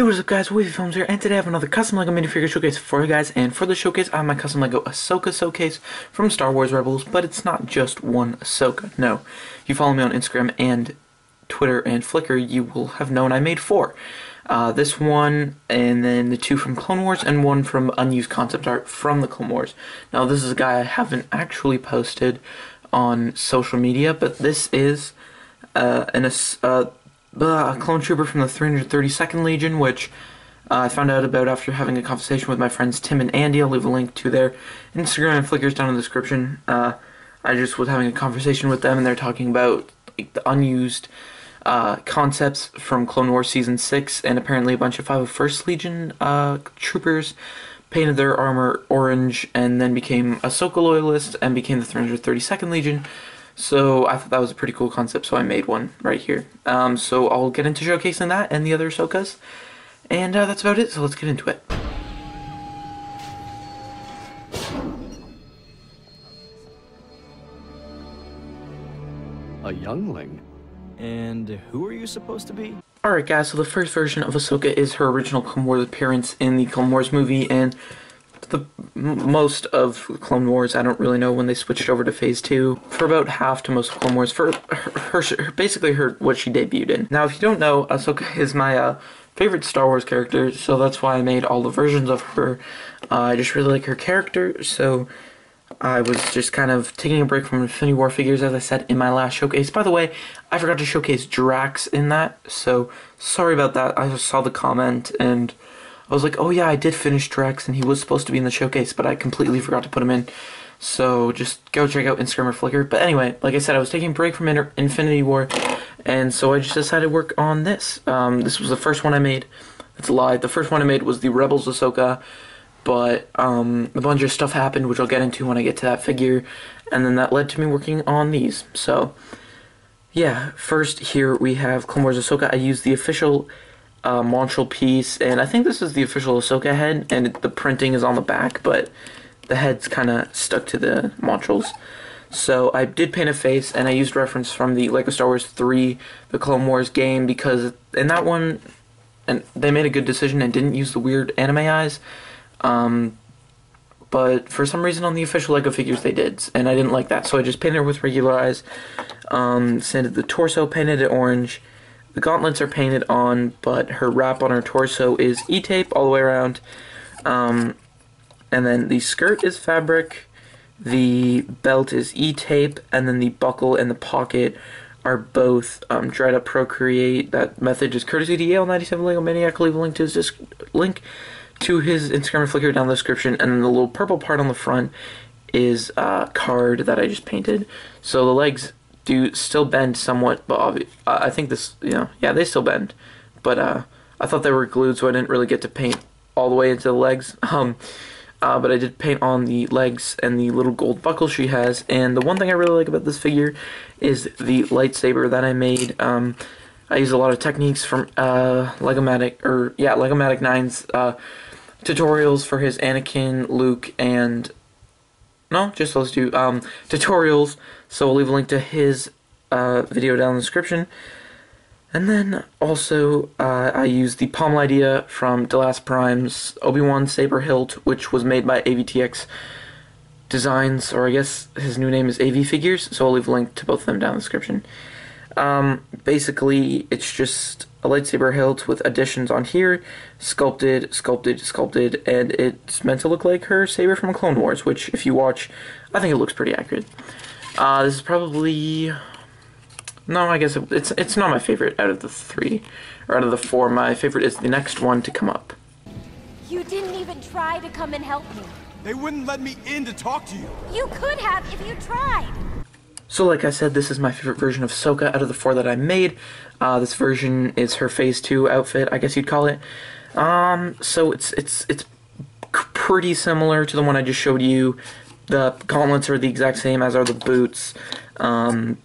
Hey, what is up guys, Wavy Films here, and today I have another custom LEGO minifigure showcase for you guys, and for the showcase I have my custom LEGO Ahsoka showcase from Star Wars Rebels, but it's not just one Ahsoka, no. If you follow me on Instagram and Twitter and Flickr, you will have known I made four. This one, and then the two from Clone Wars, and one from unused concept art from the Clone Wars. Now this is a guy I haven't actually posted on social media, but this is a clone trooper from the 332nd Legion, which I found out about after having a conversation with my friends Tim and Andy. I'll leave a link to their Instagram and Flickrs down in the description. I just was having a conversation with them, and they're talking about like the unused concepts from Clone Wars Season 6, and apparently a bunch of 501st Legion troopers painted their armor orange and then became Ahsoka loyalists and became the 332nd Legion. So I thought that was a pretty cool concept, so I made one right here. So I'll get into showcasing that and the other Ahsokas, and that's about it, so let's get into it. A youngling? And who are you supposed to be? Alright guys, so the first version of Ahsoka is her original Clone Wars appearance in the Clone Wars movie, and most of Clone Wars, I don't really know when they switched over to Phase 2, for about half to most of Clone Wars, for basically what she debuted in. Now, if you don't know, Ahsoka is my favorite Star Wars character, so that's why I made all the versions of her. I just really like her character, so I was just kind of taking a break from Infinity War figures, as I said in my last showcase. By the way, I forgot to showcase Drax in that, so sorry about that. I just saw the comment, and I was like, oh yeah, I did finish Drax, and he was supposed to be in the showcase, but I completely forgot to put him in. So just go check out Instagram or Flickr. But anyway, like I said, I was taking a break from Infinity War, and so I just decided to work on this. This was the first one I made. That's a lie. The first one I made was the Rebels Ahsoka, but a bunch of stuff happened, which I'll get into when I get to that figure, and then that led to me working on these. So yeah, first here we have Clone Wars Ahsoka. I used the official Montreal piece, and I think this is the official Ahsoka head, and the printing is on the back, but the head's kind of stuck to the Montreals. So I did paint a face, and I used reference from the LEGO Star Wars 3, the Clone Wars game, because in that one, and they made a good decision and didn't use the weird anime eyes, but for some reason on the official LEGO figures they did, and I didn't like that, so I just painted her with regular eyes, sanded the torso, painted it orange. The gauntlets are painted on, but her wrap on her torso is E-tape all the way around. And then the skirt is fabric, the belt is E-tape, and then the buckle and the pocket are both dried up Procreate. That method is courtesy to Yale 97 Lego Maniac. I'll leave a link to his Instagram and Flickr down in the description. And then the little purple part on the front is card that I just painted. So the legs do still bend somewhat, but I think this, yeah, they still bend, but I thought they were glued, so I didn't really get to paint all the way into the legs, but I did paint on the legs and the little gold buckle she has. And the one thing I really like about this figure is the lightsaber that I made. I use a lot of techniques from Legomatic 9's tutorials for his Anakin, Luke, and no, just those two tutorials, so I'll leave a link to his video down in the description. And then also I used the pommel idea from Delas Prime's Obi-Wan saber hilt, which was made by AVTX Designs, or I guess his new name is AV Figures, so I'll leave a link to both of them down in the description. Basically, it's just a lightsaber hilt with additions on here, sculpted, and it's meant to look like her saber from Clone Wars, which, if you watch, I think it looks pretty accurate. This is probably, no, I guess it's not my favorite out of the three, or out of the four. My favorite is the next one to come up. You didn't even try to come and help me. They wouldn't let me in to talk to you. You could have if you tried. So like I said, this is my favorite version of Ahsoka out of the four that I made. This version is her Phase 2 outfit, I guess you'd call it. So it's pretty similar to the one I just showed you. The gauntlets are the exact same, as are the boots. And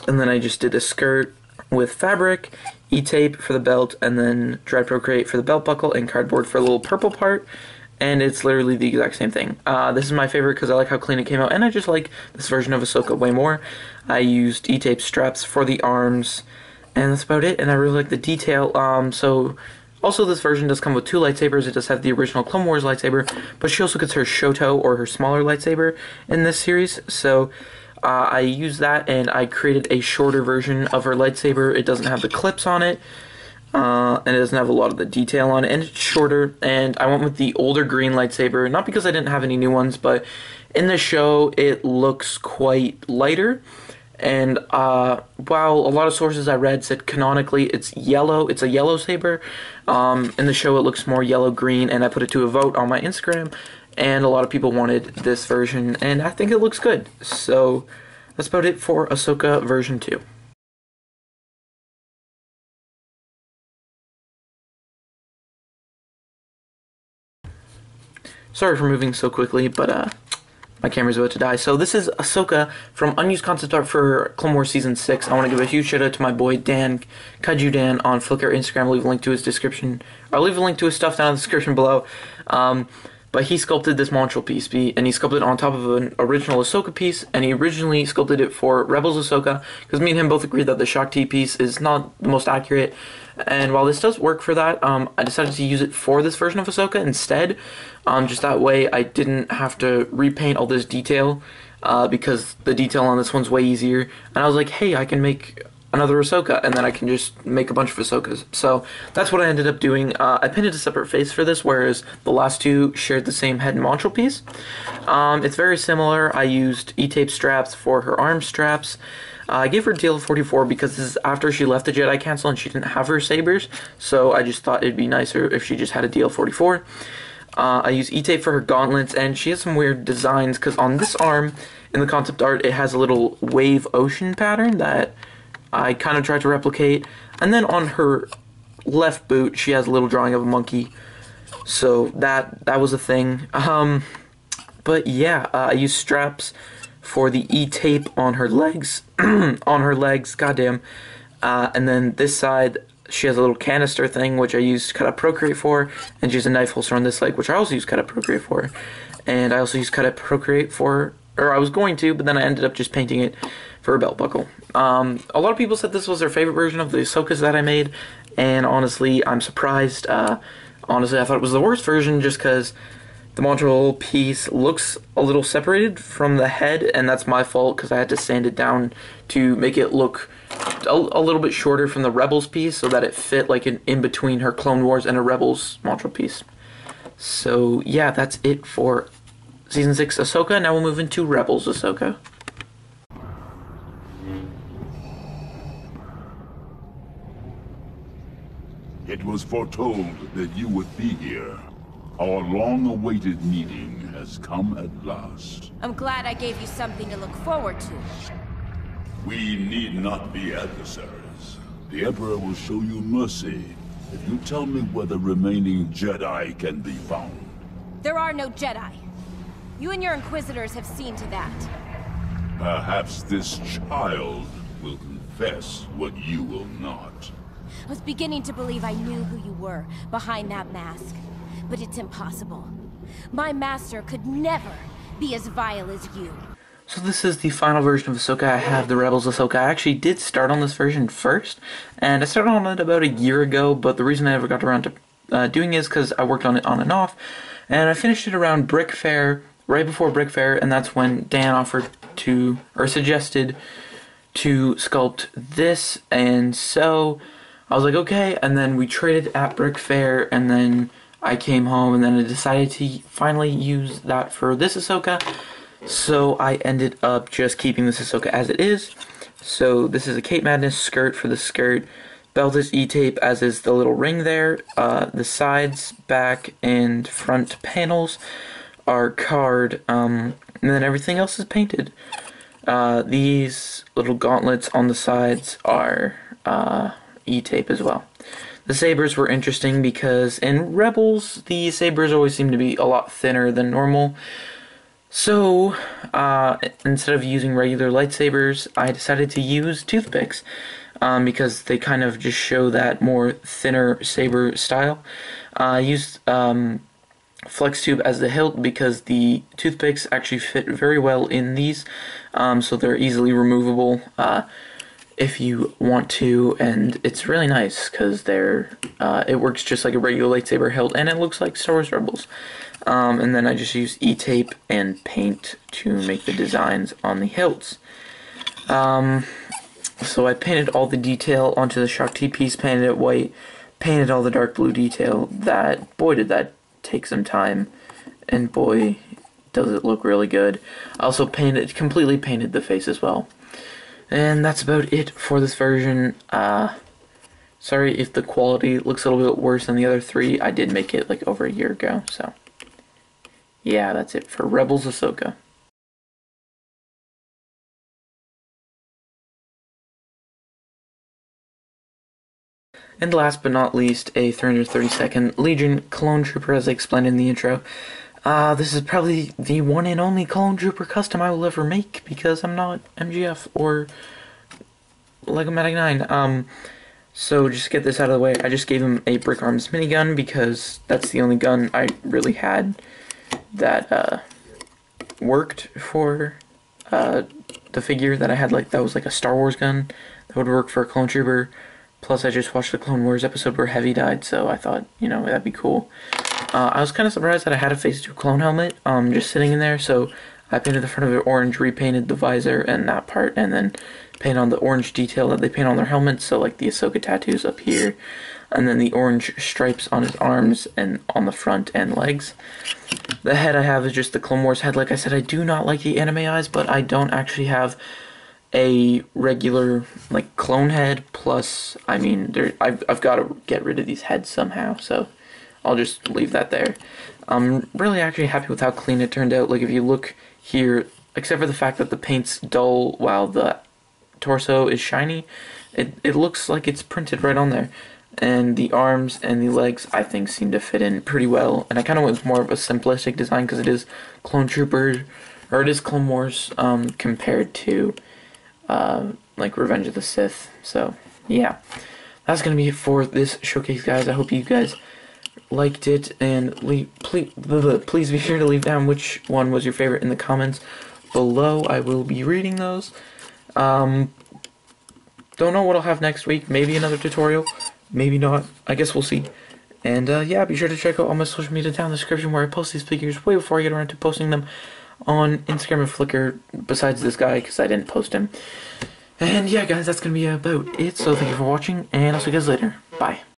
then I just did a skirt with fabric, E-tape for the belt, and then dried Procreate for the belt buckle, and cardboard for the little purple part. And it's literally the exact same thing. This is my favorite because I like how clean it came out, and I just like this version of Ahsoka way more. I used E-tape straps for the arms, and that's about it, and I really like the detail. So Also, this version does come with 2 lightsabers. It does have the original Clone Wars lightsaber, but she also gets her Shoto, or her smaller lightsaber, in this series. So I used that, and I created a shorter version of her lightsaber. It doesn't have the clips on it, and it doesn't have a lot of the detail on it, and it's shorter. And I went with the older green lightsaber, not because I didn't have any new ones, but in the show it looks quite lighter. And while a lot of sources I read said canonically it's yellow, it's a yellow saber, in the show it looks more yellow-green, and I put it to a vote on my Instagram, and a lot of people wanted this version, and I think it looks good. So that's about it for Ahsoka version 2. Sorry for moving so quickly, but my camera's about to die. So this is Ahsoka from unused concept art for Clone Wars Season 6. I want to give a huge shout out to my boy Dan, Kaiju Dan, on Flickr, Instagram. I'll leave a link to his description. I'll leave a link to his stuff down in the description below. But he sculpted this Montreal piece, and he sculpted it on top of an original Ahsoka piece, and he originally sculpted it for Rebels Ahsoka, because me and him both agreed that the Shaak Ti piece is not the most accurate. And while this does work for that, I decided to use it for this version of Ahsoka instead. Just that way I didn't have to repaint all this detail, because the detail on this one's way easier. And I was like, hey, I can make another Ahsoka, and then I can just make a bunch of Ahsokas. So that's what I ended up doing. I painted a separate face for this, whereas the last 2 shared the same head and Montreal piece. It's very similar. I used E-tape straps for her arm straps. I gave her DL44 because this is after she left the Jedi Council and she didn't have her sabers, so I just thought it'd be nicer if she just had a DL44. I use E-tape for her gauntlets, and she has some weird designs, because on this arm, in the concept art, it has a little wave ocean pattern that I kind of tried to replicate. And then on her left boot, she has a little drawing of a monkey, so that was a thing. But yeah, I use straps for the E-tape on her legs, goddamn. And then this side, she has a little canister thing, which I used Cut Up Procreate for, and she has a knife holster on this leg, which I also use Cut Up Procreate for. And I also use Cut Up Procreate for, or I was going to, but then I ended up just painting it for a belt buckle. A lot of people said this was their favorite version of the Ahsokas that I made, and honestly, I'm surprised. Honestly, I thought it was the worst version just because the Montreal piece looks a little separated from the head, and that's my fault because I had to sand it down to make it look a little bit shorter from the Rebels piece so that it fit like in between her Clone Wars and a Rebels Montreal piece. So yeah, that's it for Season 6 Ahsoka. Now we'll move into Rebels Ahsoka. It was foretold that you would be here. Our long-awaited meeting has come at last. I'm glad I gave you something to look forward to. We need not be adversaries. The Emperor will show you mercy if you tell me where the remaining Jedi can be found. There are no Jedi. You and your Inquisitors have seen to that. Perhaps this child will confess what you will not. I was beginning to believe I knew who you were behind that mask. But it's impossible. My master could never be as vile as you. So this is the final version of Ahsoka. I have the Rebels Ahsoka. I actually did start on this version first, and I started on it about a year ago, but the reason I never got around to doing it is because I worked on it on and off, and I finished it around Brick Fair, right before Brick Fair, and that's when Dan offered to, or suggested to sculpt this, and so I was like, okay, and then we traded at Brick Fair, and then I came home, and then I decided to finally use that for this Ahsoka. So I ended up just keeping this Ahsoka as it is. So this is a Cape Madness skirt for the skirt. Belt is E-tape, as is the little ring there. The sides, back, and front panels are card, and then everything else is painted. These little gauntlets on the sides are E-tape as well. The sabers were interesting because in Rebels, the sabers always seem to be a lot thinner than normal. So, instead of using regular lightsabers, I decided to use toothpicks, because they kind of just show that more thinner saber style. I used flex tube as the hilt because the toothpicks actually fit very well in these, so they're easily removable. if you want to, and it's really nice because it works just like a regular lightsaber hilt, and it looks like Star Wars Rebels. And then I just use E-tape and paint to make the designs on the hilts. So I painted all the detail onto the Shock T piece, painted it white, painted all the dark blue detail. Boy, did that take some time, and boy, does it look really good. I also completely painted the face as well. And that's about it for this version. Sorry if the quality looks a little bit worse than the other three. I did make it like over a year ago, so yeah, that's it for Rebels Ahsoka. And last but not least, a 332nd Legion Clone Trooper, as I explained in the intro. This is probably the one and only Clone Trooper custom I will ever make, because I'm not MGF or Lego Matic 9. So just to get this out of the way, I just gave him a Brick Arms minigun, because that's the only gun I really had that worked for the figure that I had. Like, that was like a Star Wars gun that would work for a Clone Trooper. Plus, I just watched the Clone Wars episode where Heavy died, so I thought, you know, that'd be cool. I was kind of surprised that I had a Phase 2 clone helmet just sitting in there, so I painted the front of it orange, repainted the visor and that part, and then painted on the orange detail that they paint on their helmets, so like the Ahsoka tattoos up here, and then the orange stripes on his arms and on the front and legs. The head I have is just the Clone Wars head. Like I said, I do not like the anime eyes, but I don't actually have a regular like clone head. Plus, I mean, I've got to get rid of these heads somehow, so I'll just leave that there. I'm really actually happy with how clean it turned out. Like, if you look here, except for the fact that the paint's dull while the torso is shiny, it looks like it's printed right on there. And the arms and the legs, I think, seem to fit in pretty well. And I kind of went with more of a simplistic design because it is Clone Troopers, or it is Clone Wars, compared to like Revenge of the Sith. So yeah, that's gonna be it for this showcase, guys. I hope you guys liked it, and please be sure to leave down which one was your favorite in the comments below. I will be reading those. Don't know what I'll have next week. Maybe another tutorial, maybe not. I guess we'll see. And yeah, be sure to check out all my social media down in the description, where I post these figures way before I get around to posting them on Instagram and Flickr, besides this guy, because I didn't post him. And yeah, guys, that's going to be about it. So thank you for watching, and I'll see you guys later. Bye.